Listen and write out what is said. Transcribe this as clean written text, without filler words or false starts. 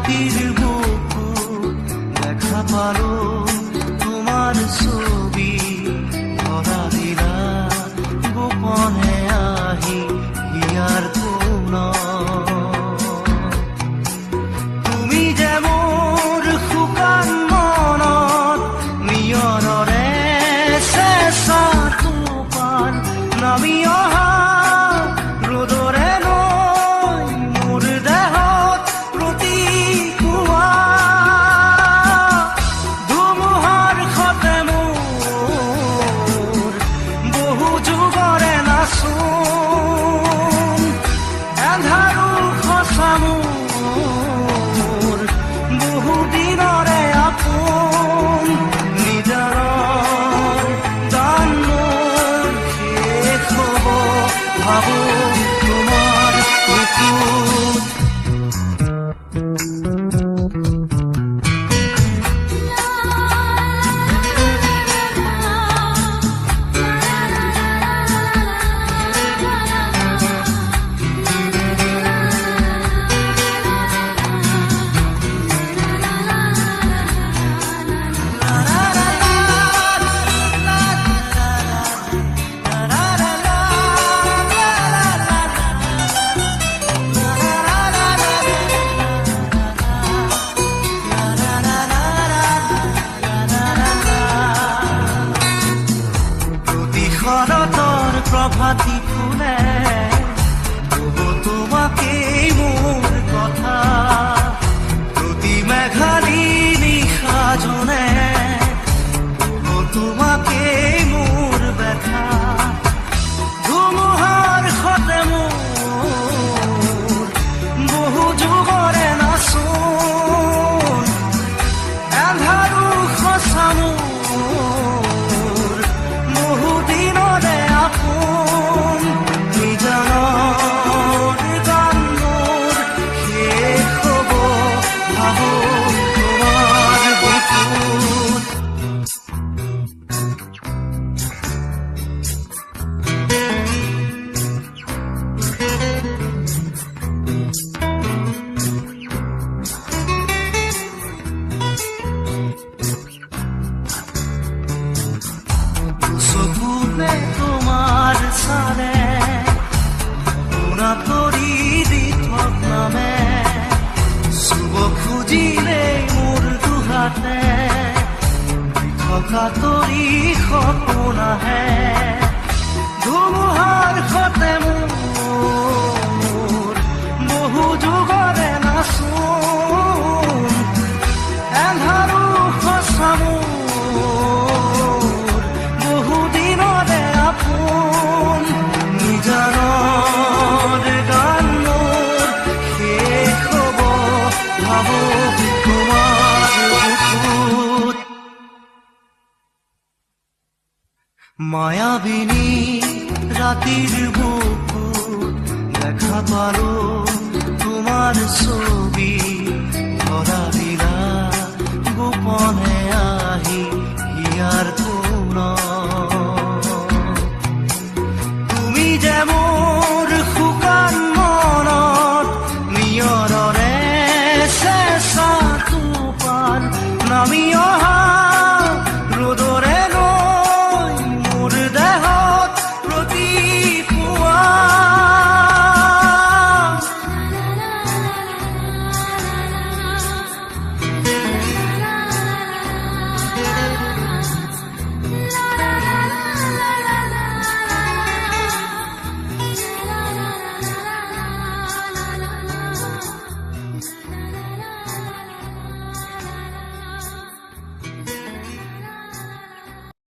রাতির বুকু দেখা পালো তোমার ছবি ধরা দিলা গোপনে আহি হিয়ার কোন তুমি যে মোৰ শুকান মনত নিয়ৰৰে চেঁচা টোপাল নামি অহা ৰ'দৰে নৈ মোৰ দেহত প্ৰতিকুৱা ধুমুহাৰ সতে মোৰ বহু যুগৰে নাচোন এন্ধাৰো সঁচা মোৰ বহু দিনৰে আপোন নিজাৰৰ গান মোৰ শেষ হ'ব ভাবো তোমাৰ বুকুত শৰতৰ প্ৰভাতী ফুলে কব তোমাকেই মোৰ কথা প্ৰতি মেঘালী নিশা জনে কব তোমাকেই মোৰ ব্যথা ধুমুহাৰ সতে মোৰ বহু যুগৰে নাচোন এন্ধাৰো সঁচা মোৰ বহু দিনৰে আপোন নিজানৰ গান মোৰ শেষ হ'ব ভাবো তোমাৰ বুকুত চকুতে তোমাৰ চালে শুনা তৰি দি থক নামে চুব খুজিলে মোৰ দুহাতে থকা তৰি সপোন আহে ধুমুহাৰ সতে মোৰ বহু যুগৰে নাচোন এন্ধাৰো সঁচা মোৰ বহু দিনৰে আপোন নিজানৰ গান মোৰ শেষ হ'ব ভাবো তোমাৰ বুকুত মায়াবিনী ৰাতিৰ বুকু দেখা পালো তোমাৰ ছবি ধৰা দিলা গোপনে আহি